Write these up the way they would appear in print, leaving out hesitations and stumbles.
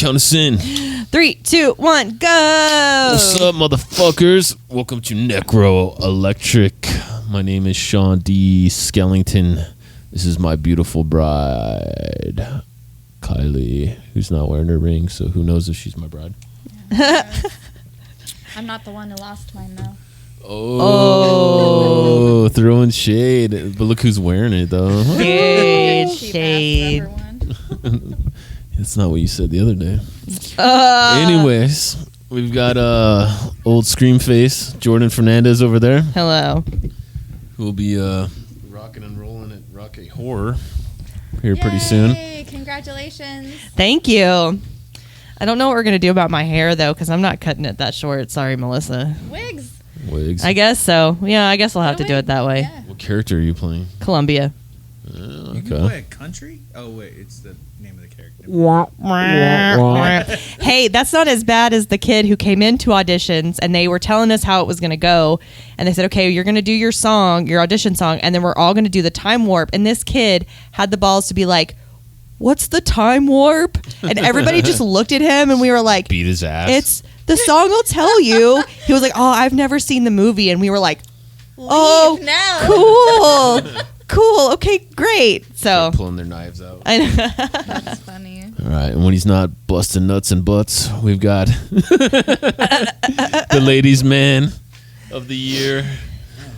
count us in. 3, 2, 1, go! What's up, motherfuckers? Welcome to Necro Electric. My name is Sean D. Skellington. This is my beautiful bride, Kylie, who's not wearing her ring, so who knows if she's my bride. Yeah, I'm not the one who lost mine, though. Oh, throwing shade. But look who's wearing it, though. Shade. That's not what you said the other day. Anyways, we've got old Scream Face, Jordan Fernandez over there. Hello. Who will be rocking and rolling at Rocky Horror here pretty soon. Congratulations. Thank you. I don't know what we're going to do about my hair, though, because I'm not cutting it that short. Sorry, Melissa. Wigs. Wigs. I guess so. Yeah, I guess I'll have to do it that way. Yeah. What character are you playing? Columbia. You can play a country? Oh, wait. It's the name of the character. Hey, that's not as bad as the kid who came into auditions and they were telling us how it was going to go. And they said, okay, you're going to do your song, your audition song, and then we're all going to do the time warp. And this kid had the balls to be like, what's the time warp? And everybody just looked at him and we were like, beat his ass. It's the song will tell you. He was like, oh, I've never seen the movie. And we were like, oh, now. cool. Okay, great. So pulling their knives out. I know. That's funny. All right, and when he's not busting nuts and butts, we've got the ladies' man of the year,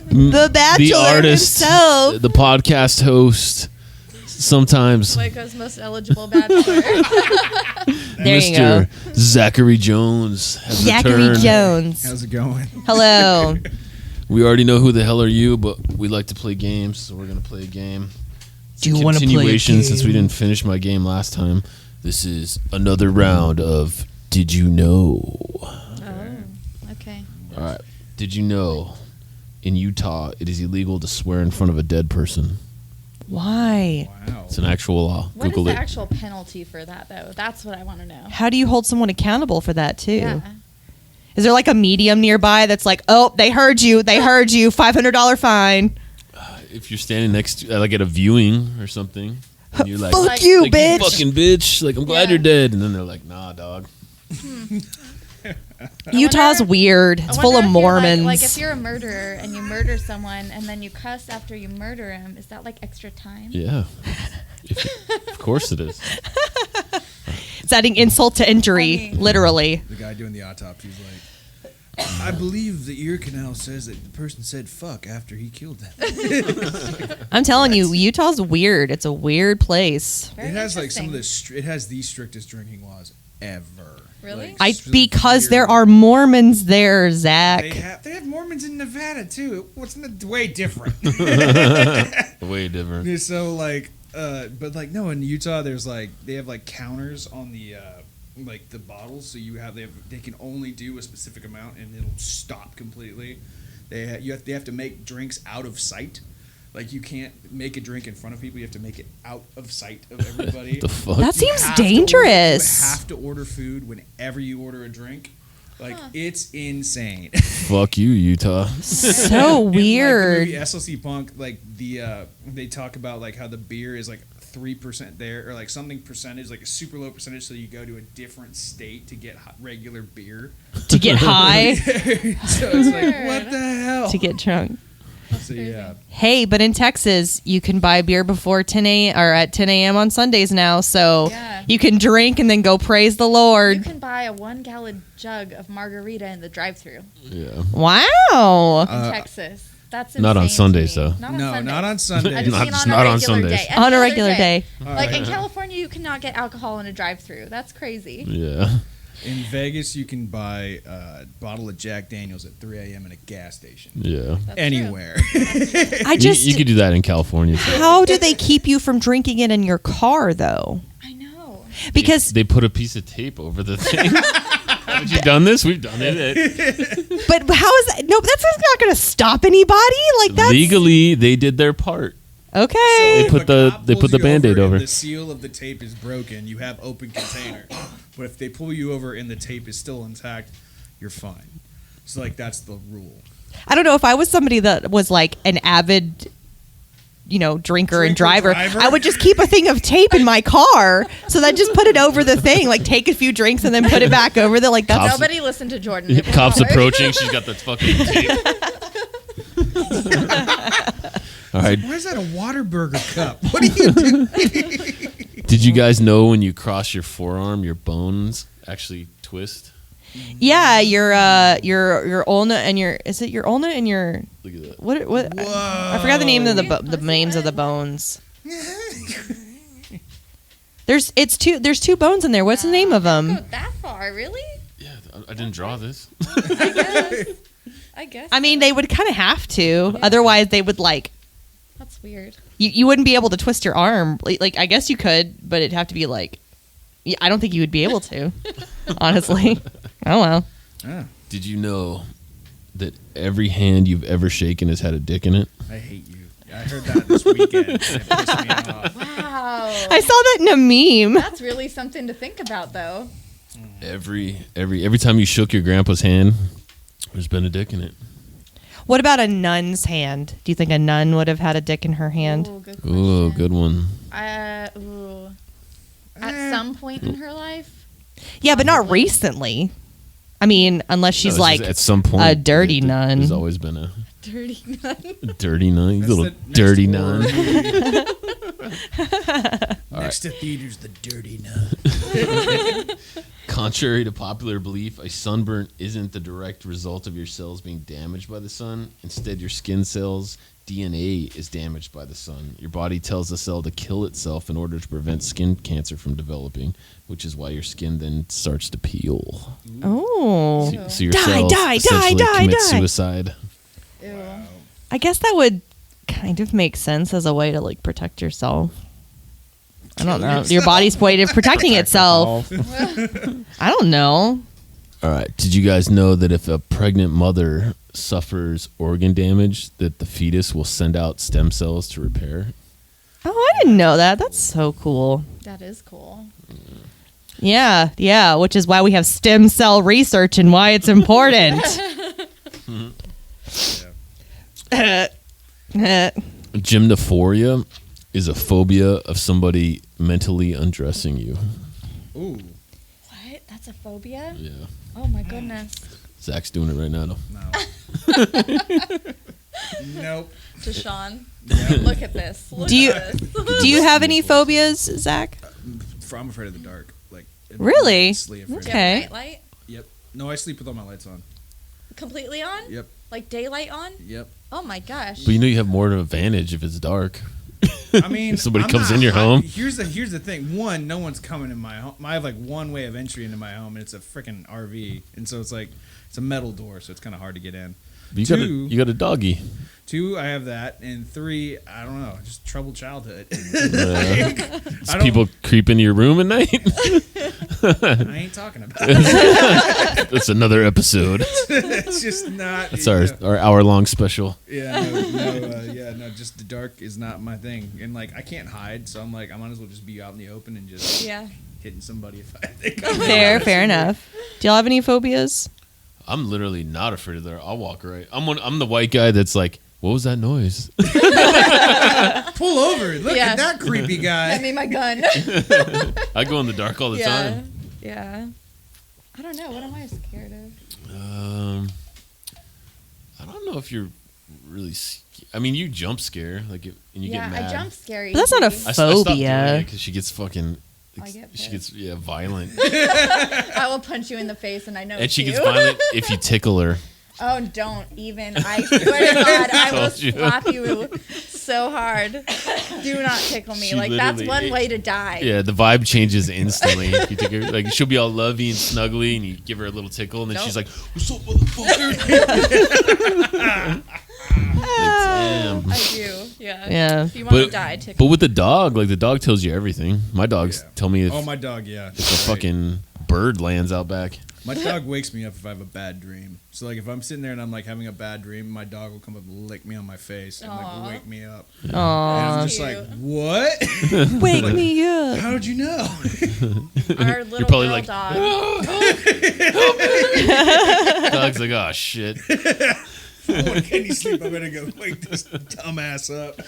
The Bachelor the artist, himself. the podcast host, sometimes Waco's most eligible bachelor. There you Mr. go. Zachary Jones has Zachary returned. Jones. How's it going? Hello. We already know who the hell are you, but we like to play games, so we're gonna play a game. Do you wanna play a continuation game? Since we didn't finish my game last time? This is another round of Did You Know? Oh, okay. All right. Did you know in Utah it is illegal to swear in front of a dead person? Why? Wow. It's an actual law. What is Google the it. actual penalty for that, though? That's what I want to know. How do you hold someone accountable for that, too? Yeah. Is there like a medium nearby that's like, oh, they heard you, $500 fine. If you're standing next to, like at a viewing or something, and you're like, Fuck you, like, bitch. You fucking bitch. Like, I'm glad Yeah. you're dead. And then they're like, nah, dog. Utah's weird. It's full of Mormons. Like if you're a murderer and you murder someone and then you cuss after you murder him, is that like extra time? Yeah. Of course it is. It's adding insult to injury, literally. The guy doing the autopsy is like, I believe the ear canal says that the person said fuck after he killed them. I'm telling you, Utah's weird. It's a weird place. Very It has like some of interesting. the it has the strictest drinking laws ever. Really? Like, Because weird. there are Mormons there, Zach. They have Mormons in Nevada too. What's way different? Way different. So like, but like no, in Utah there's like they have like counters on the like the bottles, so they can only do a specific amount and it'll stop completely. They have to make drinks out of sight. Like you can't make a drink in front of people. You have to make it out of sight of everybody. What the fuck? That seems You have to dangerous. you have to order food whenever you order a drink. Like it's insane. Fuck you, Utah. So weird. In like the movie SLC Punk, like they talk about like how the beer is like 3% there or like something percentage, like a super low percentage, so you go to a different state to get regular beer. To get high, So it's like what the hell? to get drunk. So yeah, Hey, but in Texas, you can buy beer before 10 a.m. or at 10 a.m. on Sundays now, so Yeah. you can drink and then go praise the You Lord. can buy a 1-gallon jug of margarita in the drive-thru Yeah. Wow. in Texas. That's insane Not on to Sundays, me. though. Not on no, Sundays. not on Sundays. I just Not- mean just on not a on regular Sundays. day. On a Any regular other day. Like in California, you cannot get alcohol in a drive-thru. That's crazy. Yeah. In Vegas, you can buy a bottle of Jack Daniels at 3 a.m. in a gas station. Yeah. That's Anywhere. I just, you could do that in California, too. how do they keep you from drinking it in your car, though? True. I know. Because, They put a piece of tape over the thing. Haven't you done this? We've done it. but how is that? No, but that's not going to stop anybody. Like that's Legally, they did their part. okay. They put If a the- cop they pulls put the you Band-Aid over. and the seal of the tape is broken, you have open container. But if they pull you over and the tape is still intact, you're fine. So like that's the rule. I don't know if I was somebody that was like an avid drinker and driver, I would just keep a thing of tape in my car. So that just put it over the thing, like take a few drinks and then put it back over there. Like that's Nobody listened to Jordan. Cops approaching. She's got the fucking tape. All right. Why is that a Whataburger cup? What are you doing? Did you guys know when you cross your forearm, your bones actually twist? Yeah, your ulna and your ulna and your Look at that. what I forgot the name of the names of the bones. There's two bones in there. What's the name of them? Go that far, really? Yeah, I didn't draw this. I guess. I mean, they would kind of have to. Otherwise, they would That's weird. You wouldn't be able to twist your arm. Like I guess you could, but it'd have to be I don't think you would be able to. Honestly. Oh well. Did you know that every hand you've ever shaken has had a dick in it? I hate you. I heard that this weekend. And it pissed me off. Wow. I saw that in a meme. That's really something to think about, though. Every time you shook your grandpa's hand, there's been a dick in it. What about a nun's hand? Do you think a nun would have had a dick in her hand? Ooh, good question. Ooh, good one. Ooh. At some point in her life? Yeah, but not recently. I mean, unless she's No, it's just at some point a dirty nun. There's always been a Dirty nun. dirty nun. You That's little the next dirty word. nun. Next to theater's the dirty nun. Contrary to popular belief, a sunburn isn't the direct result of your cells being damaged by the sun. Instead, your skin cells' DNA is damaged by the sun. Your body tells the cell to kill itself in order to prevent skin cancer from developing, which is why your skin then starts to peel. Oh. So your Die, cells die, essentially die, commit die. suicide. Ew. I guess that would kind of make sense as a way to protect yourself. I don't know. Your body's way of protecting itself. I don't know. All right. Did you guys know that if a pregnant mother suffers organ damage, that the fetus will send out stem cells to repair? Oh, I didn't know that. That's so cool. That is cool. Yeah, which is why we have stem cell research and why it's important. Gymnophoria is a phobia of somebody mentally undressing you. Ooh. What? That's a phobia? Yeah. Oh my goodness. Zach's doing it right now. though. No. Nope. Deshaun, Nope. look at this. Look Do you- at this. Do you have any phobias, Zach? I'm afraid of the dark. Really? immensely afraid. Do you have Okay. nightlight Yep. No, I sleep with all my lights on. completely on? Yep. Like daylight on? Yep. Oh my gosh. But you have more of an advantage if it's dark. I mean, If somebody I'm comes not in your hot- home. Here's the thing. One, no one's coming in my home. I have one way of entry into my home, and it's a freaking RV, and so it's a metal door, so it's kind of hard to get in. But Two- you got a doggy. Two, I have that, and three, I don't know, just troubled childhood. So people creep into your room at night. I ain't talking about it. That's another episode. It's just not. That's our hour-long special. Yeah, no, just the dark is not my thing, and I can't hide, so I'm I might as well just be out in the open and just Yeah. hitting somebody if I think I'm Fair enough. Do y'all have any phobias? I'm literally not afraid of that. I'll walk right. I'm the white guy that's like, what was that noise? Pull over. Look Yeah. at that creepy guy. Hand me my gun. I go in the dark all the yeah. time. Yeah. I don't know. What am I scared of? I don't know if you're really. I mean, you jump scare and you get mad. I jump scary. But that's not a I stopped doing phobia. it because she gets fucking. I get She pissed. gets violent, I will punch you in the face, and I know. and she it's gets you. violent if you tickle her. Oh, don't even! I swear to God, I will Told you. slap you so hard. Do not tickle me. She That's literally- one way to die. Yeah, the vibe changes instantly. If you take her, she'll be all lovey and snuggly, and you give her a little tickle, and then she's like, "What's up, motherfucker?" Damn. I do. Yeah. Yeah. If you want to But, die, tickle. but with the dog, the dog tells you everything. My dogs Yeah. tell me if, Oh, my dog, yeah. if a fucking bird lands out back. My dog wakes me up if I have a bad dream. So if I'm sitting there and I'm having a bad dream, my dog will come up and lick me on my face and Aw. wake me up. Aw. And I'm just Cute. what? Wake me up. How did you know? Our little probably girl like, dog. Dog's like, oh shit. When can you sleep? I better go wake this dumbass up.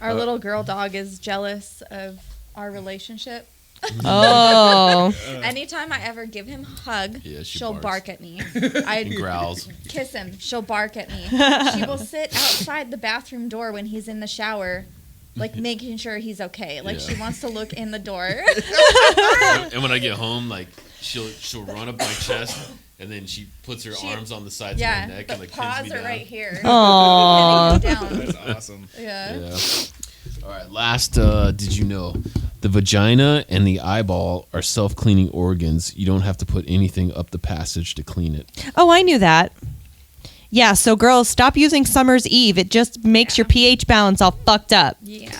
Our little girl dog is jealous of our relationship. Oh. Anytime I ever give him a hug, Yeah, she'll barks. bark at me. I And growls. kiss him, she'll bark at me. She will sit outside the bathroom door when he's in the shower, like making sure he's okay. Like Yeah. she wants to look in the door. And when I get home, like she'll run up my chest, and then she puts her arms on the sides of my neck the and like pins paws me are down. right here. Aww. Pinning me That's down. awesome. Yeah. Yeah. All right. Last, did you know the vagina and the eyeball are self-cleaning organs? You don't have to put anything up the passage to clean it. Oh, I knew that. Yeah, so girls, stop using Summer's Eve. It just makes your pH balance all fucked up. Yeah.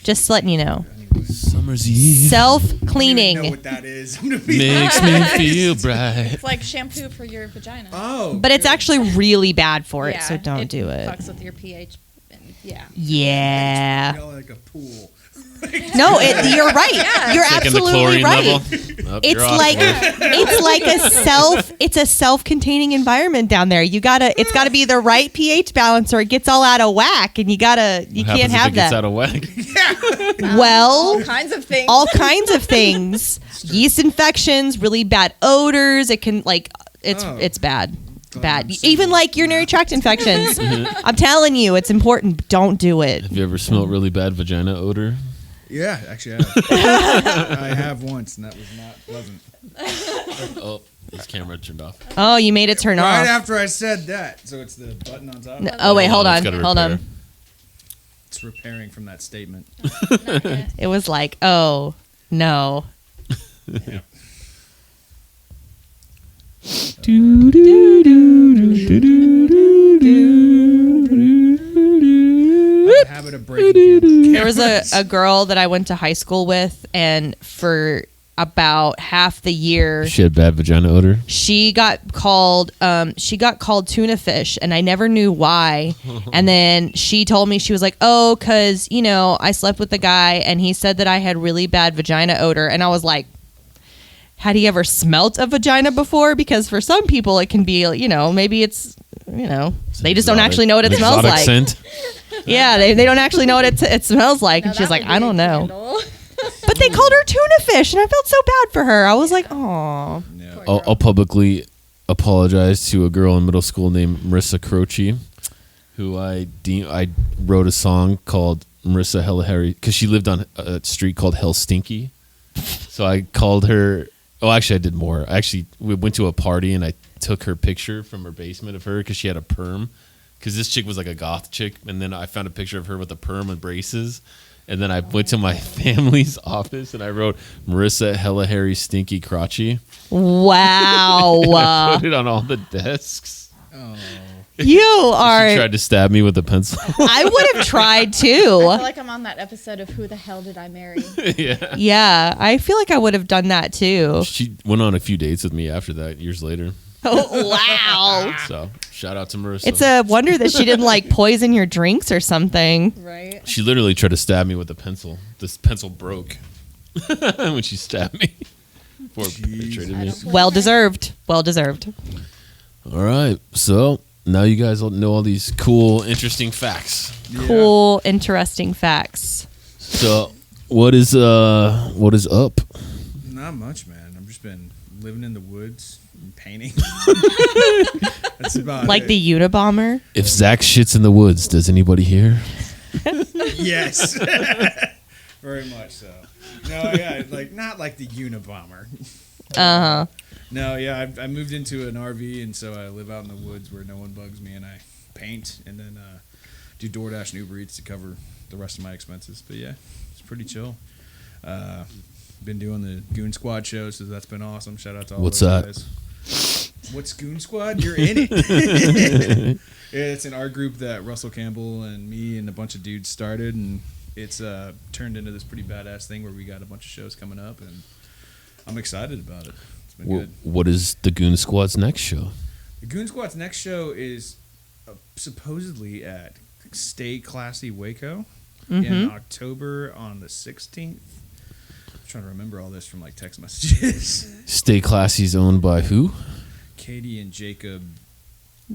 Just letting you know. Summer's Eve I don't Self-cleaning. know what that is. I'm gonna be makes me feel bright. It's like shampoo for your vagina. Oh, But it's good. actually really bad for it, Yeah, so don't do it. Fucks with your pH. And, yeah. Yeah. You know, like a pool. No, you're right. You're Checking the absolutely chlorine right. level. Oh, It's you're off, like Wolf. it's a self-containing environment down there. It's gotta be the right pH balance or it gets all out of whack and you What can't happens if have it gets that. out of whack? All Well, kinds of things. all kinds of things. Yeast infections, really bad odors. It can it's bad. Bad. Even like urinary tract infections. I'm telling you, it's important. Don't do it. Have you ever smelled really bad vagina odor? Yeah, actually, I have. I have once, and that was not pleasant. Oh, his camera turned off. Oh, you made it turn Right off. after I said that, so it's the button on top. Oh wait, hold It's on. gotta Hold repair. on. It's repairing from that statement. It was like, oh no. Yeah. I have a habit of breaking There was a girl that I went to high school with, and for about half the year, She had bad vagina odor. she got called tuna fish, and I never knew why. And then she told me, she was like, oh, because I slept with a guy and he said that I had really bad vagina odor. And I was like, had he ever smelt a vagina before? Because for some people it can be, maybe it's they just don't actually know what it An smells exotic like. scent. Yeah, they don't actually know what it smells like. Now And she's that like, would I be a don't know. candle. But they called her tuna fish, and I felt so bad for her. I was like, oh. Yeah. I'll publicly apologize to a girl in middle school named Marissa Croce, who I wrote a song called Marissa Hella Harry because she lived on a street called Hell Stinky. So I called her. Oh, actually, I did more. We went to a party and I took her picture from her basement of her because she had a perm. Because this chick was like a goth chick, and then I found a picture of her with a perm and braces. And then I went to my family's office and I wrote Marissa Hella Harry Stinky Crotchy. Wow. I put it on all the desks. Oh. You She are. tried to stab me with a pencil. I would have tried I too. feel like I'm on that episode of Who the Hell Did I Marry? Yeah. Yeah, I feel like I would have done that too. She went on a few dates with me after that, years later. Oh, wow. So shout out to Marissa. It's a wonder that she didn't like poison your drinks or something. Right? She literally tried to stab me with a pencil. This pencil broke when she stabbed me. Before it penetrated me. Well deserved. Well deserved. All right. So now you guys all know all these cool, interesting facts. Yeah. Cool, interesting facts. So what is up? Not much, man. I've just been living in the woods and painting. That's about Like it. the Unabomber. If Zach shits in the woods, does anybody hear? Yes. Very much so. No, yeah, not like the Unabomber. Uh-huh. No, yeah, I moved into an RV, and so I live out in the woods where no one bugs me, and I paint, and then do DoorDash and Uber Eats to cover the rest of my expenses. But yeah, it's pretty chill. Been doing the Goon Squad show, so that's been awesome. Shout out to all What's those that? guys. What's Goon Squad? You're in it. Yeah, it's an art group that Russell Campbell and me and a bunch of dudes started, and it's turned into this pretty badass thing where we got a bunch of shows coming up, and I'm excited about it. It's been good. What is the Goon Squad's next show? The Goon Squad's next show is supposedly at Stay Classy Waco in October on the 16th. I'm trying to remember all this from like text messages. Stay Classy's owned by who? Katie and Jacob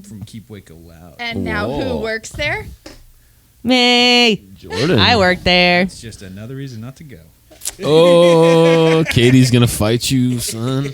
from Keep Waco Loud. And now Whoa. who works there? Me. Jordan. I worked there. It's just another reason not to go. Oh, Katie's gonna fight you, son.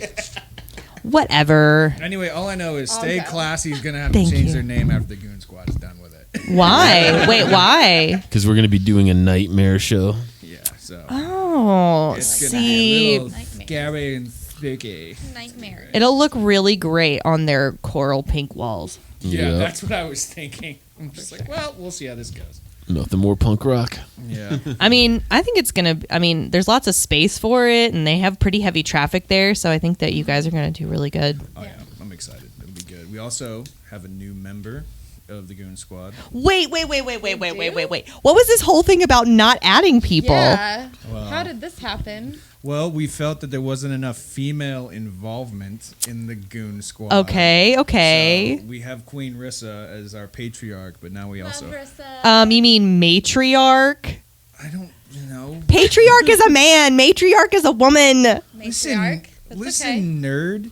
Whatever. Anyway, all I know is I'll Stay go. Classy is gonna have to Thank change you. their name after the Goon Squad is done with it. Why? Wait, why? Because we're gonna be doing a nightmare show. Yeah, so Oh, it's gonna see, be a little Nightmare. scary and spooky. Nightmare. it'll look really great on their coral pink walls. Yeah, Yep. that's what I was thinking. I'm just like, well, we'll see how this goes. Nothing more punk rock. Yeah. I mean, I think it's gonna. I mean, there's lots of space for it, and they have pretty heavy traffic there. So I think that you guys are gonna do really good. Oh yeah, I'm excited. It'll be good. We also have a new member of the Goon Squad. Wait. What was this whole thing about not adding people? Yeah. Well- How did this happen? Well, we felt that there wasn't enough female involvement in the Goon Squad. Okay. So we have Queen Rissa as our patriarch, but now we also. You mean matriarch? I don't know. Patriarch is a man. Matriarch is a woman. Matriarch. That's Listen, nerd.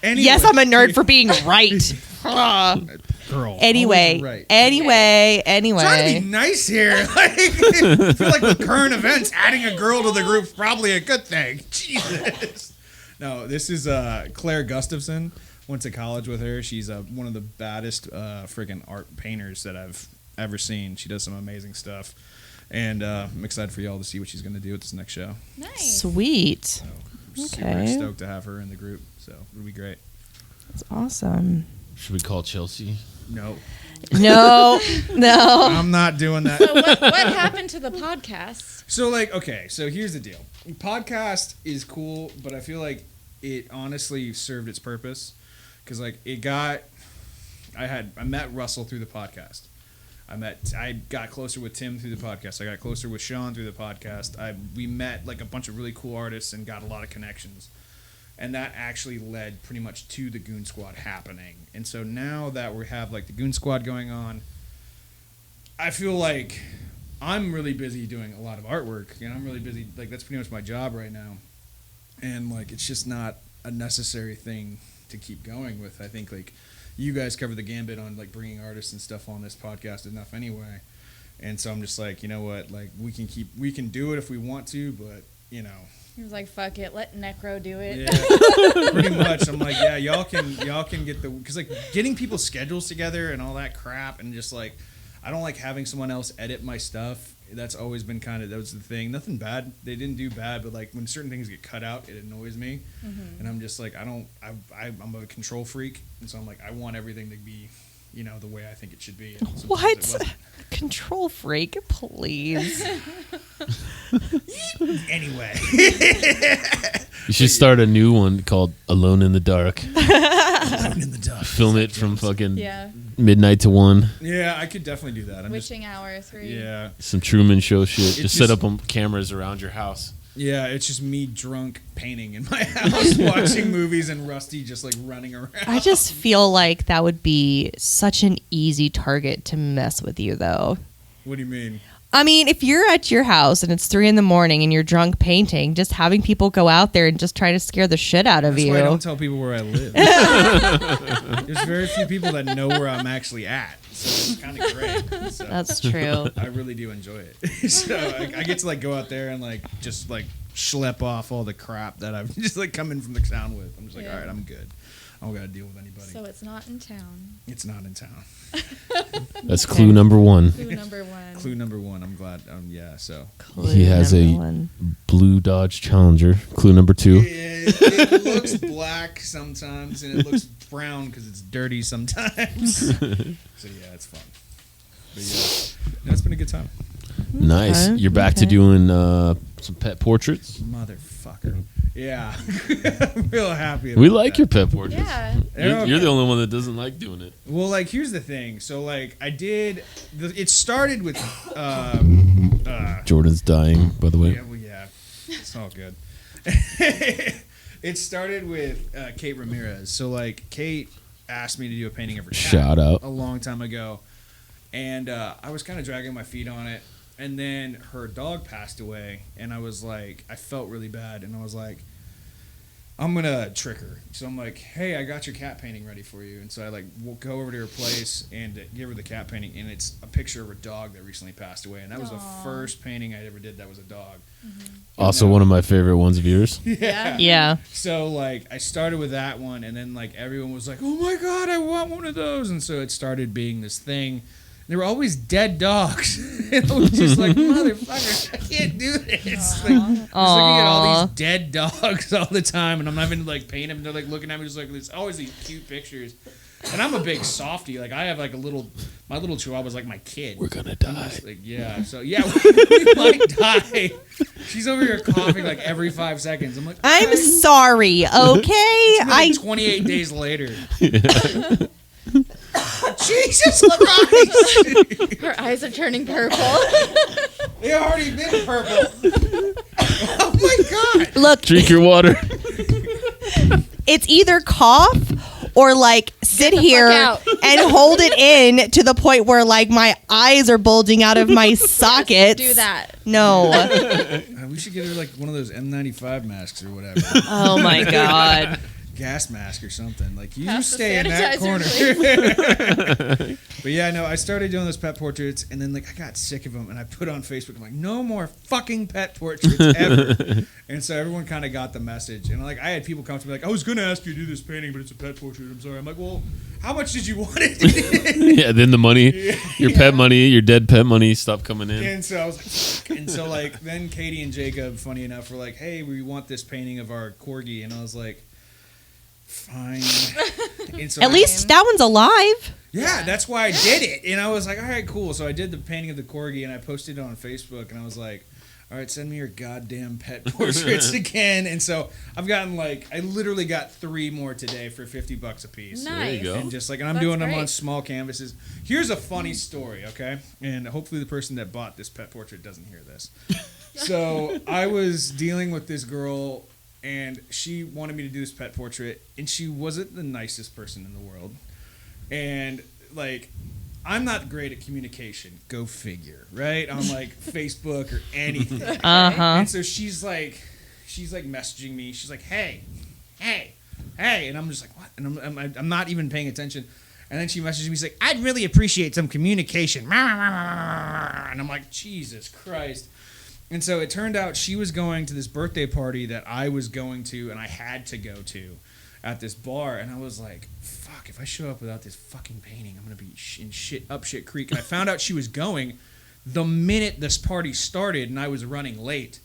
Anyway. Yes, I'm a nerd for being right. Girl. Anyway, always right. anyway. Trying to be nice here. Like, I feel like with current events, adding a girl to the group's probably a good thing. Jesus. No, this is Claire Gustafson. Went to college with her. She's one of the baddest friggin' art painters that I've ever seen. She does some amazing stuff. And I'm excited for y'all to see what she's going to do with this next show. Nice. Sweet. So I'm super Okay. stoked to have her in the group. So it'll be great. That's awesome. Should we call Chelsea? No, No. I'm not doing that. So what happened to the podcast? So like, okay, so here's the deal. Podcast is cool, but I feel like it honestly served its purpose because like I met Russell through the podcast. I got closer with Tim through the podcast. I got closer with Sean through the podcast. We met like a bunch of really cool artists and got a lot of connections. And that actually led pretty much to the Goon Squad happening. And so now that we have like the Goon Squad going on, I feel like I'm really busy doing a lot of artwork, and I'm really busy. Like that's pretty much my job right now, and like it's just not a necessary thing to keep going with. I think like you guys cover the gambit on like bringing artists and stuff on this podcast enough anyway, and so I'm just like, you know what, like we can do it if we want to, but you know. He was like, "Fuck it, let Necro do it." Yeah, pretty much. I'm like, yeah, y'all can get because like getting people's schedules together and all that crap, and just like I don't like having someone else edit my stuff. That's always been that was the thing. Nothing bad. They didn't do bad, but like when certain things get cut out, it annoys me, and I'm just like I'm a control freak, and so I'm like I want everything to be, you know, the way I think it should be. And sometimes it What? wasn't. Control freak, please. Anyway. You should start a new one called Alone in the Dark. Alone in the dark. Film it from fucking Yeah. midnight to 1. Yeah, I could definitely do that. I'm just, Witching Hour 3. yeah. Some Truman Show shit. It's Just set just- up cameras around your house. Yeah, it's just me drunk painting in my house, watching movies, and Rusty just like running around. I just feel like that would be such an easy target to mess with you, though. What do you mean? I mean, if you're at your house and it's 3 a.m. and you're drunk painting, just having people go out there and just try to scare the shit out of That's you. why I don't tell people where I live. There's very few people that know where I'm actually at, so it's kind of great. So That's true. I really do enjoy it. So I get to like go out there and like just like schlep off all the crap that I've just like come in from the sound with. I'm just like, Yeah. all right, I'm good. I don't gotta deal with anybody. So it's not in town. It's not in town. That's clue number 1. Clue number 1. Clue number 1. I'm glad. Yeah. So. He has a blue Dodge Challenger. Clue number 2. It looks black sometimes, and it looks brown because it's dirty sometimes. So yeah, it's fun. But yeah, no, it's been a good time. Nice. Okay, You're back to okay. doing some pet portraits. Motherfucker. Yeah, I'm real happy. We about like that. your pet portraits. Yeah. You're the only one that doesn't like doing it. Well, like here's the thing. So like I did. It started with. Jordan's dying, by the way. Yeah, well, yeah, it's all good. It started with Kate Ramirez. So like Kate asked me to do a painting of her cat Shout out. a long time ago, and I was kind of dragging my feet on it. And then her dog passed away, and I was like, I felt really bad, and I was like, I'm gonna trick her. So I'm like, hey, I got your cat painting ready for you. And so I like go over to her place and give her the cat painting, and it's a picture of her dog that recently passed away, and that was the first painting I ever did that was a dog. Also, one of my favorite ones of yours. Yeah. So like I started with that one, and then like everyone was like, oh my god, I want one of those, and so it started being this thing. There were always dead dogs. And I was just like, motherfucker, I can't do this. Like, just looking at all these dead dogs all the time, and I'm having to like paint them. And they're like looking at me just like, there's always these cute pictures. And I'm a big softie. Like I have like my little chihuahua's like my kid. We're gonna die. Like, yeah. So yeah, we might die. She's over here coughing like every 5 seconds. I'm like, I'm sorry. Okay. like 28 days later. Jesus Christ! Her eyes are turning purple. They already been purple. Oh my god! Look, Drink your water. it's either cough or like sit here out. and hold it in to the point where like my eyes are bulging out of my sockets. Do that. No. We should get her like one of those N95 masks or whatever. Oh my god. Gas mask or something. Like you Pass the stay in that sanitizer, corner. But yeah, no, I started doing those pet portraits, and then like I got sick of them, and I put on Facebook. I'm like, no more fucking pet portraits ever. And so everyone kind of got the message, and like I had people come to me like, I was gonna ask you to do this painting, but it's a pet portrait. I'm sorry. I'm like, well, how much did you want it? Yeah, then the money, your pet money, your dead pet money stopped coming in. And so I was like, fuck. And so like then Katie and Jacob, funny enough, were like, hey, we want this painting of our corgi, and I was like, fine. And so At least that one's alive. yeah, that's why I did it. And I was like, all right, cool. So I did the painting of the corgi, and I posted it on Facebook, and I was like, all right, send me your goddamn pet portraits again. And so I've gotten like, I literally got 3 more today for $50 a piece. Nice. There you go. And just like, and I'm That's doing them on great. small canvases. Here's a funny story, okay? And hopefully the person that bought this pet portrait doesn't hear this. So I was dealing with this girl, and she wanted me to do this pet portrait, and she wasn't the nicest person in the world. And like, I'm not great at communication. Go figure, right? On like Facebook or anything. And so she's like messaging me. She's like, hey, and I'm just like, what? And I'm not even paying attention. And then she messages me. She's like, I'd really appreciate some communication. And I'm like, Jesus Christ. And so it turned out she was going to this birthday party that I was going to, and I had to go to at this bar. And I was like, fuck, if I show up without this fucking painting, I'm going to be in shit creek. And I found out she was going the minute this party started, and I was running late.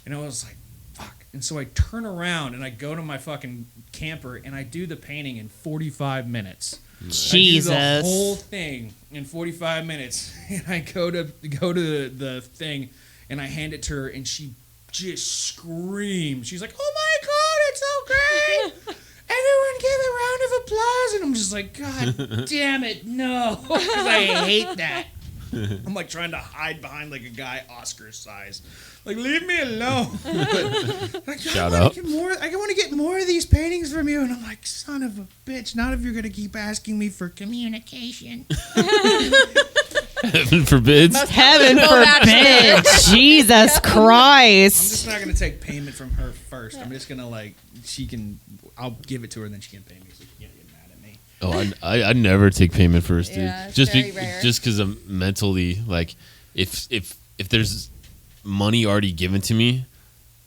And I was like, fuck. And so I turn around, and I go to my fucking camper, and I do the painting in 45 minutes. Jesus. I do the whole thing in 45 minutes. And I go to the thing, and I hand it to her, and she just screams. She's like, oh my God, it's so great. Everyone give a round of applause. And I'm just like, God damn it, no. Because I hate that. I'm like trying to hide behind like a guy Oscar size. Like, leave me alone. Like, Shout out. I want to get more of these paintings from you. And I'm like, son of a bitch, not if you're going to keep asking me for communication. Heaven forbids. Heaven forbid. Jesus I'm Christ. just not going to take payment from her first. I'm just going to like, I'll give it to her and then she can pay me. So she can't get mad at me. Oh, I never take payment first, dude. Yeah, it's just very rare. just because I'm mentally like, if there's money already given to me,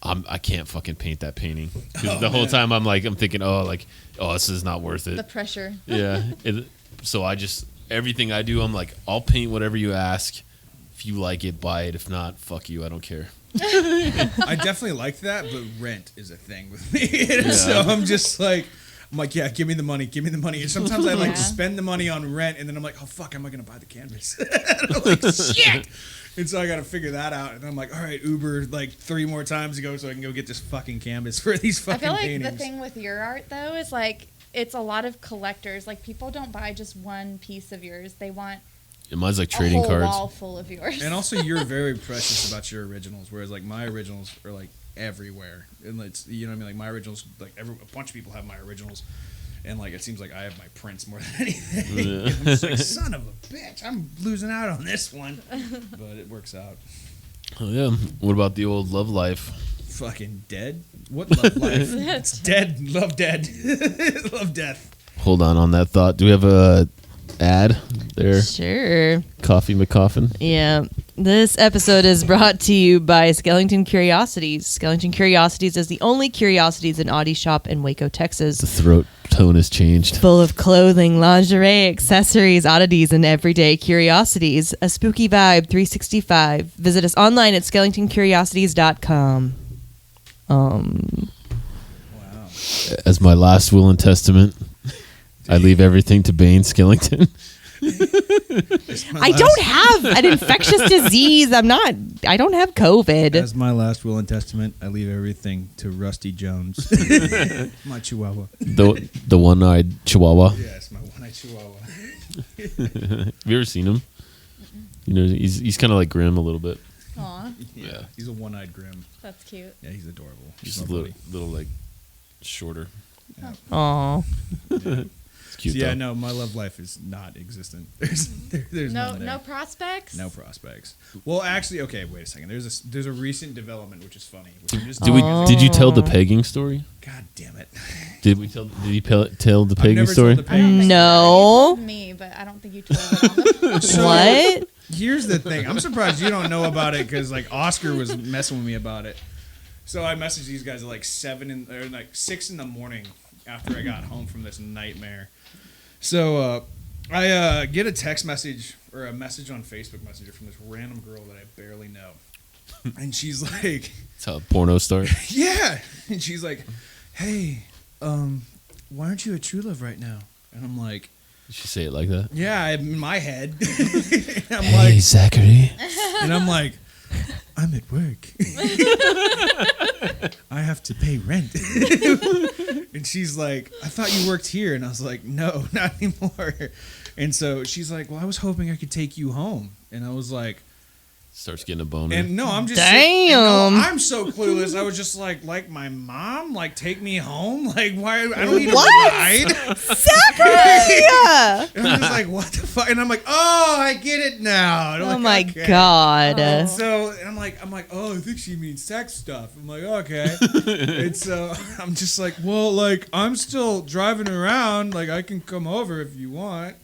I can't fucking paint that painting. Because the whole time I'm thinking, this is not worth it. The pressure. Yeah. So I just, everything I do, I'm like, I'll paint whatever you ask. If you like it, buy it. If not, fuck you. I don't care. I definitely like that, but rent is a thing with me. So I'm just like, yeah, give me the money. And sometimes I like spend the money on rent, and then I'm like, oh fuck, am I gonna buy the canvas? And I'm like, shit. And so I gotta figure that out. And I'm like, all right, Uber like 3 more times to go so I can go get this fucking canvas for these fucking I feel like paintings. the thing with your art though is like it's a lot of collectors. Like people don't buy just one piece of yours. They want Mine's like a trading whole cards. wall full of yours. And also, you're very precious about your originals, whereas like my originals are like everywhere. And it's, you know what I mean? Like my originals, like a bunch of people have my originals, and like it seems like I have my prints more than anything. Yeah. I'm just like, son of a bitch, I'm losing out on this one, but it works out. Oh yeah. What about the old love life? fucking dead. What love life? It's dead. Love dead. Love death. Hold on that thought. Do we have a ad there? Sure. Coffee McCoffin. Yeah. This episode is brought to you by Skellington Curiosities. Skellington Curiosities is the only Curiosities and Oddie shop in Waco, Texas. The throat tone has changed. Full of clothing, lingerie, accessories, oddities, and everyday curiosities. A spooky vibe 365. Visit us online at skellingtoncuriosities.com. Wow. As my last will and testament, I leave everything to Bane Skellington. I don't have an infectious disease. I don't have COVID. As my last will and testament, I leave everything to Rusty Jones. My chihuahua. The one-eyed chihuahua. Yes, my one-eyed chihuahua. Have you ever seen him? You know, he's kind of like Grim a little bit. Aw, Yeah, he's a one-eyed Grim. that's cute. Yeah, he's adorable. He's a little like shorter. Aw. It's cute. Yeah, though. no, my love life is not existent. There's No, none there. no prospects. No prospects. Well, actually, okay, wait a second. There's a recent development which is funny. Which I'm just Did you tell the pegging story? God damn it! Did he tell the I've pegging never story? told the I don't pegging think No. you told me, but I don't think you told it on the So- What? Here's the thing. I'm surprised you don't know about it because like Oscar was messing with me about it. So I messaged these guys at like 6 in the morning after I got home from this nightmare. So I get a text message or a message on Facebook Messenger from this random girl that I barely know, and she's like, That's how porno starts. "Yeah," and she's like, "Hey, why aren't you at True Love right now?" And I'm like, Did she say it like that? "Yeah, in my head." I'm Hey, like, Zachary. and I'm like, I'm at work. I have to pay rent. And she's like, I thought you worked here. And I was like, no, not anymore. And so she's like, well, I was hoping I could take you home. And I was like, Starts getting a boner. and no, I'm just Damn. I'm so clueless. I was just like my mom, like take me home. Like why? I don't need a What? ride. Zachary! And I'm just like, what the fuck? And I'm like, oh, I get it now. And I'm Oh like, my okay. God. Oh. So and I'm like, oh, I think she means sex stuff. I'm like, okay. And so I'm just like, well, like I'm still driving around. Like I can come over if you want.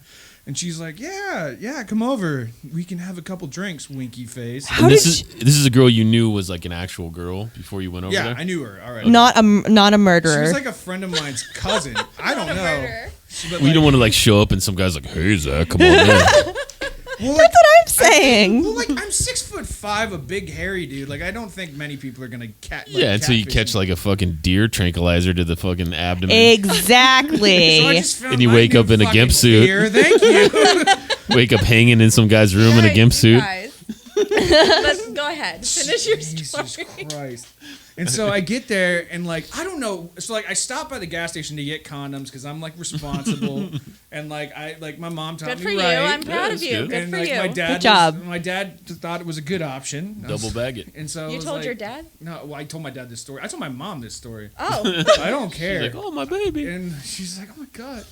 And she's like, yeah, come over. We can have a couple drinks. Winky face. How And this did is a girl you knew was like an actual girl before you went over Yeah, there? I knew her already. not a She murderer. was like a friend of mine's cousin. I don't Not a know. murderer. But We don't want to like show up and some guy's like, hey, Zach, come on in. well, That's what I'm saying. Well, like I'm 6'5", a big hairy dude. Like I don't think many people are gonna Yeah, until you catfish catch me. like a fucking deer tranquilizer to the fucking abdomen. Exactly. So I just found And you my wake new up in a fucking gimp suit. Beer. Thank you. Wake up hanging in some guy's room in a Guys, gimp you suit. guys. Let's go ahead. Finish your Jesus story. Christ. And so I get there and like I don't know. So like I stop by the gas station to get condoms because I'm like responsible and like my mom taught Good me for you. right. I'm proud that's of you. good. Good and for like you. my dad, Good job. my dad thought it was a good option. Double bag it. And so I You was told like- your dad? No, well, I told my dad this story. I told my mom this story. Oh. I don't care. She's like, oh, my baby. And she's like, oh my god.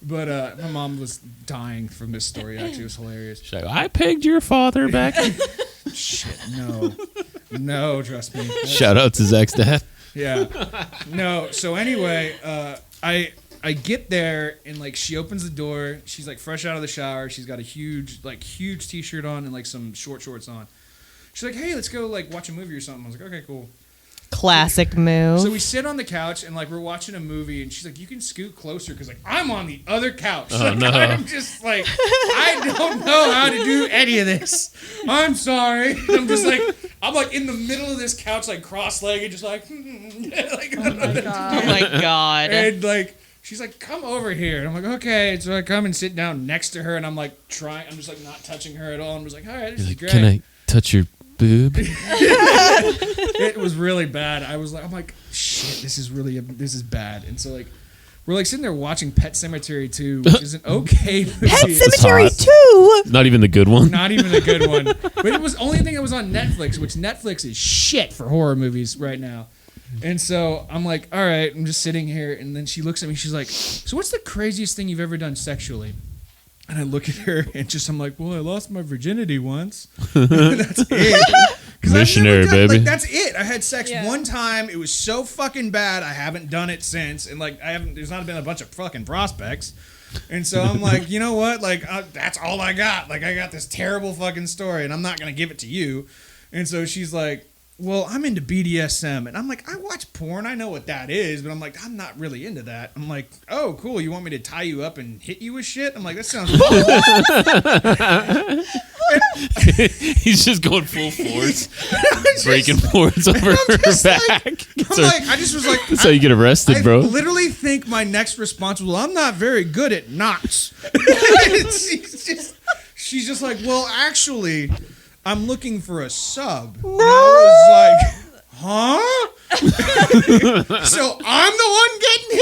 But my mom was dying from this story. Actually, it was hilarious. She's like, I pegged your father back. Shit, no, trust me. Shout out to Zach's dad. Yeah, no. So anyway, I get there and like she opens the door. She's like fresh out of the shower. She's got a huge t-shirt on and like some shorts on. She's like, hey, let's go like watch a movie or something. I was like, okay, cool. Classic move. So we sit on the couch and like we're watching a movie and she's like, you can scoot closer because like I'm on the other couch. Oh, Like, no. I'm just like, I don't know how to do any of this. I'm sorry. I'm just like, I'm like in the middle of this couch like cross-legged, just like, like Oh my god. oh my God. and like she's like, come over here. And I'm like, okay. So I come and sit down next to her and I'm like I'm just like not touching her at all. I'm just like, all right, this He's is like, great. can I touch your boob? It was really bad. I'm like, shit, this is bad. And so like, we're like sitting there watching Pet Sematary 2, which is an okay movie. Pet It's Cemetery hot. 2. Not even the good one. Not even a good one. But it was the only thing that was on Netflix, which Netflix is shit for horror movies right now. And so I'm like, all right, I'm just sitting here. And then she looks at me. She's like, so what's the craziest thing you've ever done sexually? And I look at her and I'm like, well, I lost my virginity once. That's it. Missionary, baby. Like, that's it. I had sex Yeah. one time. It was so fucking bad. I haven't done it since, and like there's not been a bunch of fucking prospects. And so I'm like, you know what? Like that's all I got. Like I got this terrible fucking story, and I'm not gonna give it to you. And so she's like, well, I'm into BDSM. And I'm like, I watch porn. I know what that is. But I'm like, I'm not really into that. I'm like, oh, cool. You want me to tie you up and hit you with shit? I'm like, that sounds He's just going full force, breaking boards over her back. I just was like, That's how you get arrested, I bro. literally think my next response was, well, I'm not very good at knots. she's just like, well, actually, I'm looking for a sub. No. And I was like, huh? So I'm the one getting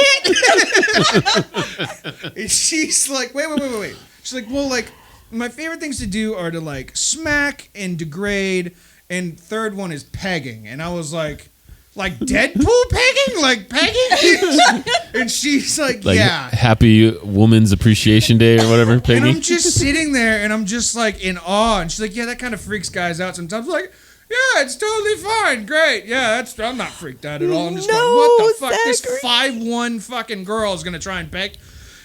hit? And she's like, wait. She's like, well, like, my favorite things to do are to, like, smack and degrade, and third one is pegging. And I was like Deadpool pegging? Like, pegging? And she's like, yeah. Happy Woman's Appreciation Day or whatever, Peggy. And I'm just sitting there, and I'm just, like, in awe. And she's like, yeah, that kind of freaks guys out sometimes. I'm like, yeah, it's totally fine. Great. Yeah, I'm not freaked out at all. I'm just going, what the fuck? Zachary. This 5'1" fucking girl is going to try and peg.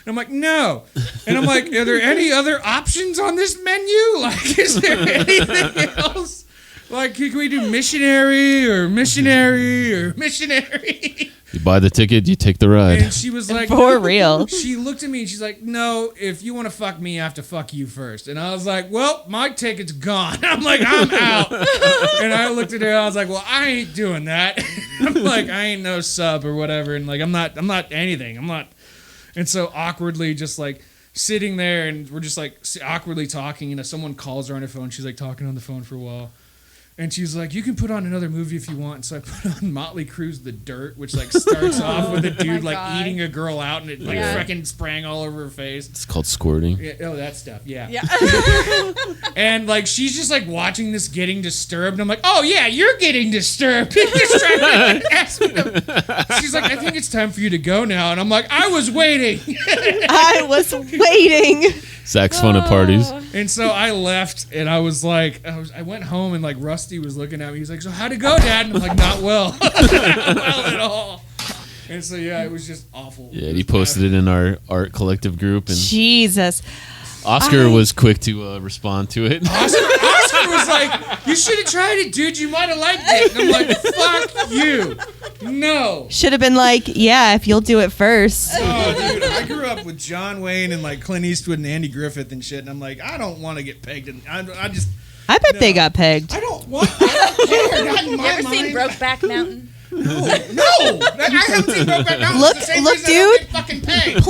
And I'm like, no. And I'm like, are there any other options on this menu? Like, is there anything else? Like, can we do missionary? You buy the ticket, you take the ride. And she was like, For real. She looked at me and she's like, no, if you want to fuck me, I have to fuck you first. And I was like, well, my ticket's gone. I'm like, I'm out. And I looked at her and I was like, well, I ain't doing that. I'm like, I ain't no sub or whatever. And like, I'm not anything. I'm not. And so awkwardly just like sitting there and we're just like awkwardly talking. And someone calls her on her phone. She's like talking on the phone for a while. And she's like, you can put on another movie if you want. And so I put on Motley Crue's The Dirt, which like starts off with a dude like God. eating a girl out and it like freaking spraying all over her face. It's called squirting. Yeah, oh, that stuff, yeah. And like she's just like watching this getting disturbed. And I'm like, oh yeah, you're getting disturbed. You're just trying to like, ask me to... She's like, I think it's time for you to go now. And I'm like, I was waiting. I was waiting. Saxophone at parties. And so I left, and I was like, I went home, and like Rusty was looking at me. He's like, so how'd it go, Dad? And I'm like, not well. Not well at all. And so yeah, it was just awful. Yeah, he posted it in our art collective group, and Jesus. Oscar was quick to respond to it. Oscar was like, you should have tried it, dude. You might have liked it. And I'm like, fuck you. No. Should have been like, yeah, if you'll do it first. Oh, dude, I grew up with John Wayne and like Clint Eastwood and Andy Griffith and shit, and I'm like, I don't want to get pegged. And I bet they got pegged. I don't care. Not in You my ever mind. seen Brokeback Mountain? No. I haven't seen Brokeback Mountain. Look, It's the same look, reason I don't dude. get fucking pegged.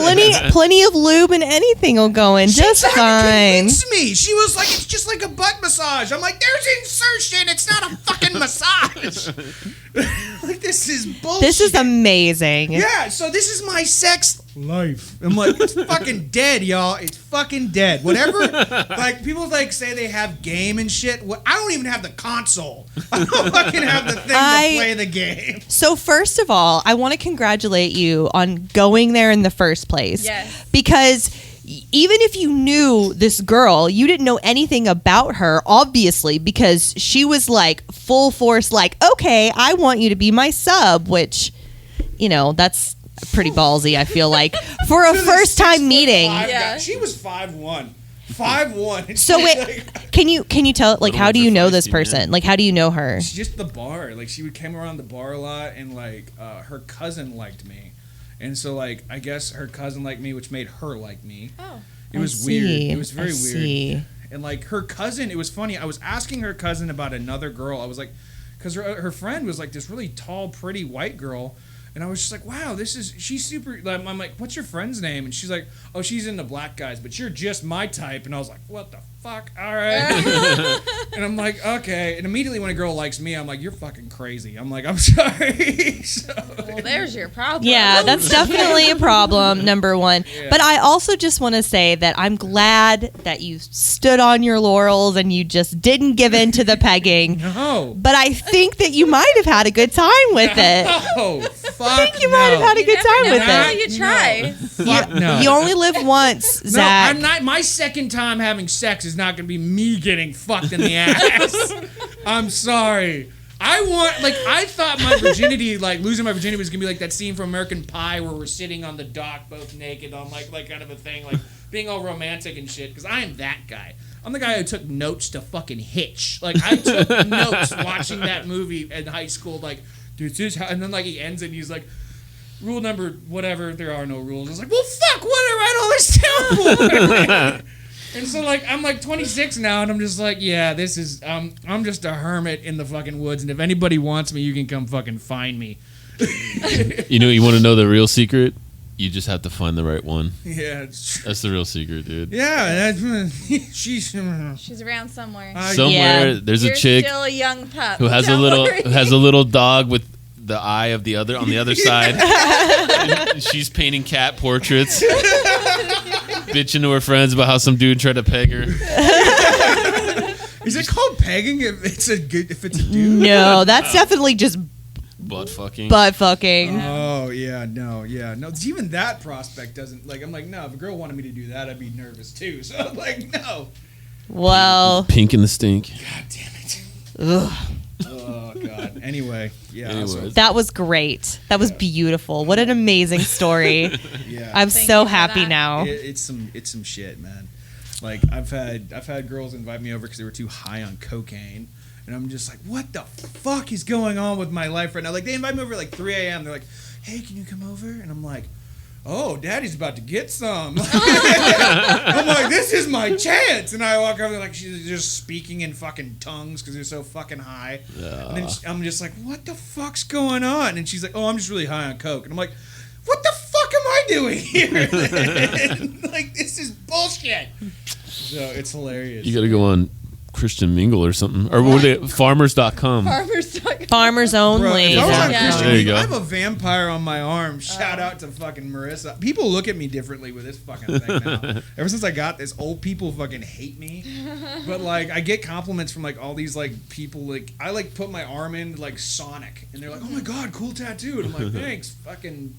Plenty of lube and anything will go in just She tried to fine. convince me. She was like, it's just like a butt massage. I'm like, there's insertion. It's not a fucking massage. Like, this is bullshit. This is amazing. Yeah, so this is my sex life. I'm like, it's fucking dead, y'all. It's fucking dead. Whatever, like, people like say they have game and shit. I don't even have the console. I don't fucking have the thing to play the game. So first of all, I want to congratulate you on going there in the first place. Yes. Because even if you knew this girl, you didn't know anything about her, obviously, because she was like full force, like, okay, I want you to be my sub, which, you know, that's pretty ballsy, I feel like, for a first time meeting. Yeah. She was 5'1". 5'1". So wait, can you tell, like, how do you know this person? Like, how do you know her? It's just the bar. Like, she would come around the bar a lot, and like her cousin liked me. And so, like, I guess her cousin liked me, which made her like me. Oh. It was I weird. see. It was very I weird. see. And, like, her cousin, it was funny. I was asking her cousin about another girl. I was like, because her friend was, like, this really tall, pretty white girl. And I was just like, wow, she's super. I'm like, what's your friend's name? And she's like, oh, she's into black guys, but you're just my type. And I was like, what the fuck? All right. And I'm like, okay. And immediately when a girl likes me, I'm like, you're fucking crazy. I'm like, I'm sorry. Well, there's your problem. Yeah, that's definitely a problem, number one. Yeah. But I also just want to say that I'm glad that you stood on your laurels and you just didn't give in to the pegging. No. But I think that you might have had a good time with it. Oh, fuck. I think you might have had a You good never time know with until it. you try. Fuck no. You only live once, No, Zach. I'm not. My second time having sex is not going to be me getting fucked in the ass. I'm sorry. I thought my virginity, like losing my virginity was going to be like that scene from American Pie where we're sitting on the dock both naked on like kind of a thing, like being all romantic and shit, because I am that guy. I'm the guy who took notes to fucking Hitch. Like, I took notes watching that movie in high school, like, dude, this is how, and then like he ends it and he's like, rule number whatever, there are no rules. I was like, well, fuck, what did I write all this down for? And so, like, I'm like 26 now, and I'm just like, yeah, this is, I'm just a hermit in the fucking woods, and if anybody wants me, you can come fucking find me. You want to know the real secret? You just have to find the right one. Yeah, that's the real secret, dude. Yeah, she's around somewhere. Somewhere there's You're a chick still a young pup. who has a little dog with the eye of the other on the other side. And she's painting cat portraits, bitching to her friends about how some dude tried to peg her. Is it called pegging if it's a dude? No, that's definitely just butt fucking. Oh yeah, no. Even that prospect doesn't like. I'm like, no. If a girl wanted me to do that, I'd be nervous too. So I'm like, no. Well, pink in the stink. God damn it. Ugh. Oh god. Anyway, yeah. That was great. That was beautiful. What an amazing story. Yeah. I'm so happy now. It's some shit, man. Like I've had girls invite me over because they were too high on cocaine. And I'm just like, what the fuck is going on with my life right now? Like, they invite me over at like 3 a.m. They're like, hey, can you come over? And I'm like, oh, daddy's about to get some. I'm like, this is my chance. And I walk over, like, she's just speaking in fucking tongues because they're so fucking high. Yeah. And then I'm just like, what the fuck's going on? And she's like, oh, I'm just really high on coke. And I'm like, what the fuck am I doing here? Like, this is bullshit. So it's hilarious. You got to go on Christian Mingle or something, or what are they? Farmers.com. Farmers only. Bro, if I was on Christian there you Mingle, go. I have a vampire on my arm. Shout out to fucking Marissa. People look at me differently with this fucking thing now. Ever since I got this, old people fucking hate me. But like, I get compliments from like all these like people. Like, I like put my arm in like Sonic, and they're like, "Oh my god, cool tattoo." And I'm like, "Thanks, fucking."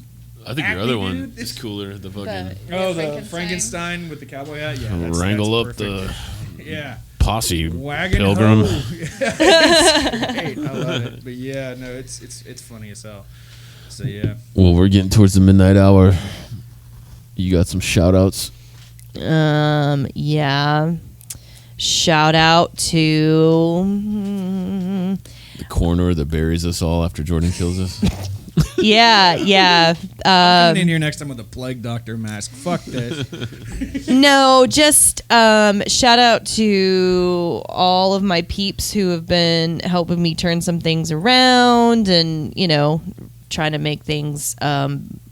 I think your other one is cooler. The fucking the Frankenstein with the cowboy hat. Yeah, wrangle up perfect. the posse wagon pilgrim. Yeah, it's great. I love it. But yeah, no, it's funny as hell. So yeah. Well, we're getting towards the midnight hour. You got some shout outs? Yeah. Shout out to the coroner that buries us all after Jordan kills us. Yeah. I'm in here next time with a plague doctor mask. Fuck this. No, just shout out to all of my peeps who have been helping me turn some things around and, trying to make things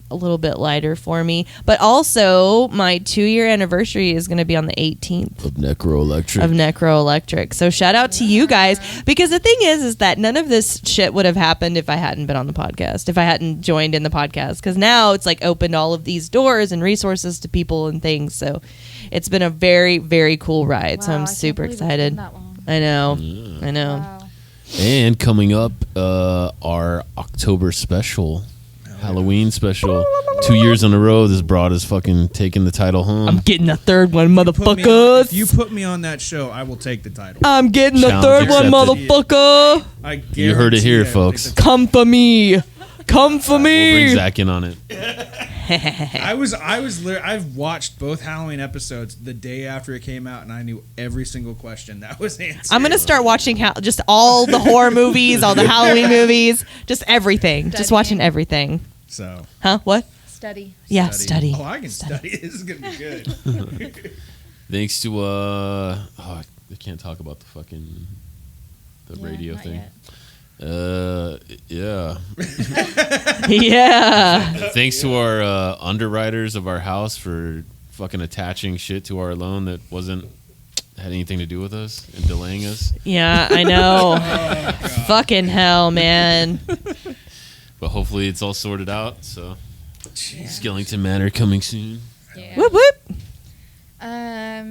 a little bit lighter for me. But also, my 2-year anniversary is going to be on the 18th. Of Necro Electric. So shout out to you guys. Because the thing is that none of this shit would have happened if I hadn't been on the podcast, if I hadn't joined in the podcast. Because now it's like opened all of these doors and resources to people and things. So it's been a very, very cool ride. So I'm super excited. I know. Wow. And coming up, our October special. Halloween special. 2 years in a row, this broad is fucking taking the title home. I'm getting the third one, motherfuckers. If you put me on that show, I will take the title. I'm getting the third one, motherfucker. You heard it here, folks. Come for me. Come for me. We'll bring Zach in on it. I've watched both Halloween episodes the day after it came out, and I knew every single question that was answered. I'm gonna start watching just all the horror movies, all the Halloween movies, just everything. Just watching everything. So. Huh? What? Study. Yeah, study. Oh, I can study. This is gonna be good. Thanks to I can't talk about the radio thing. Yet. Yeah. Yeah. Thanks to our underwriters of our house for fucking attaching shit to our loan that had anything to do with us and delaying us. Yeah, I know. Fucking hell, man. But hopefully it's all sorted out. So, Skellington Manor coming soon. Yeah. Whoop whoop.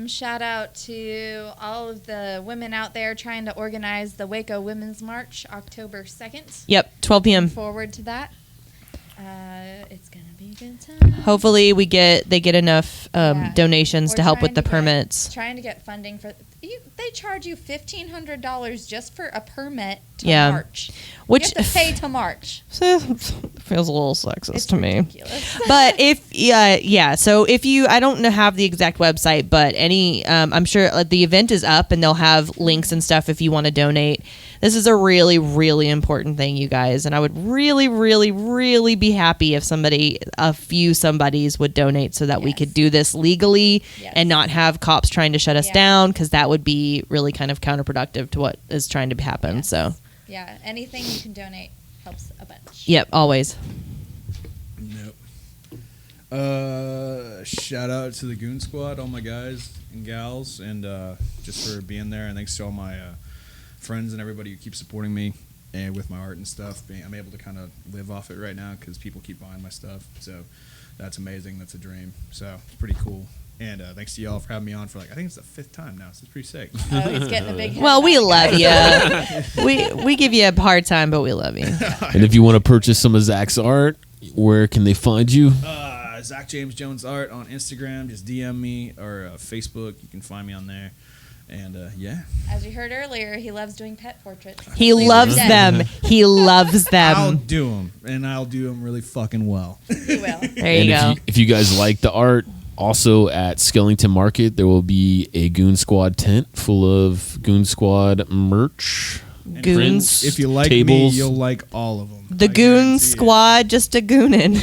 Shout out to all of the women out there trying to organize the Waco Women's March October 2nd. Yep, 12 p.m. Forward to that. It's gonna be good time. Hopefully they get enough donations We're to help trying with the to get- permits. Trying to get funding for. They charge you $1,500 just for a permit to Yeah. march. Which you have to pay to march. feels a little sexist It's to me. ridiculous. But so if you, I don't know, have the exact website, but I'm sure the event is up and they'll have links and stuff if you want to donate. This is a really, really important thing, you guys, and I would really, really, really be happy if a few somebodies would donate so that we Yes. could do this legally Yes. and not have cops trying to shut us Yeah. down, because that would be really kind of counterproductive to what is trying to happen. Yes. So, Yeah, anything you can donate helps a bunch. yep, always. Nope. Shout out to the Goon Squad, all my guys and gals, and just for being there. And thanks to all my friends and everybody who keeps supporting me and with my art and stuff. I'm able to kind of live off it right now because people keep buying my stuff. So that's amazing. That's a dream. So it's pretty cool. And thanks to y'all for having me on for I think it's the 5th time now. So it's pretty sick. Oh, he's getting a big head Well, we back. love you. we give you a hard time, but we love you. And if you want to purchase some of Zach's art, where can they find you? Zach James Jones Art on Instagram. Just DM me or Facebook. You can find me on there. And yeah. As you heard earlier, he loves doing pet portraits. He loves them. He loves I'll them. do them, and I'll do them really fucking well. He will. There And you go. if you guys like the art, also at Skellington Market, there will be a Goon Squad tent full of Goon Squad merch. Goons. prints, If you like tables. me, you'll like all of them. The Goon Squad, just a goonin'.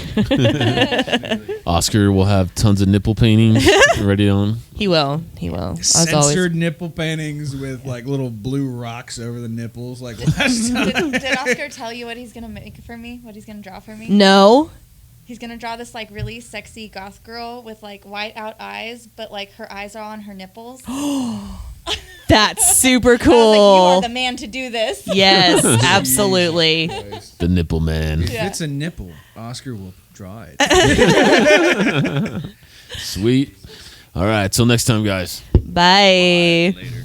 Oscar will have tons of nipple paintings ready on. He will. As always. Censored nipple paintings with little blue rocks over the nipples, like last time. Did Oscar tell you what he's gonna make for me? What he's gonna draw for me? No. He's gonna draw this really sexy goth girl with white out eyes, but her eyes are on her nipples. That's super I was cool. like, you are the man to do this. Yes, absolutely. The nipple man. If Yeah. it's a nipple, Oscar will draw it. Sweet. All right. Till next time, guys. Bye. Later.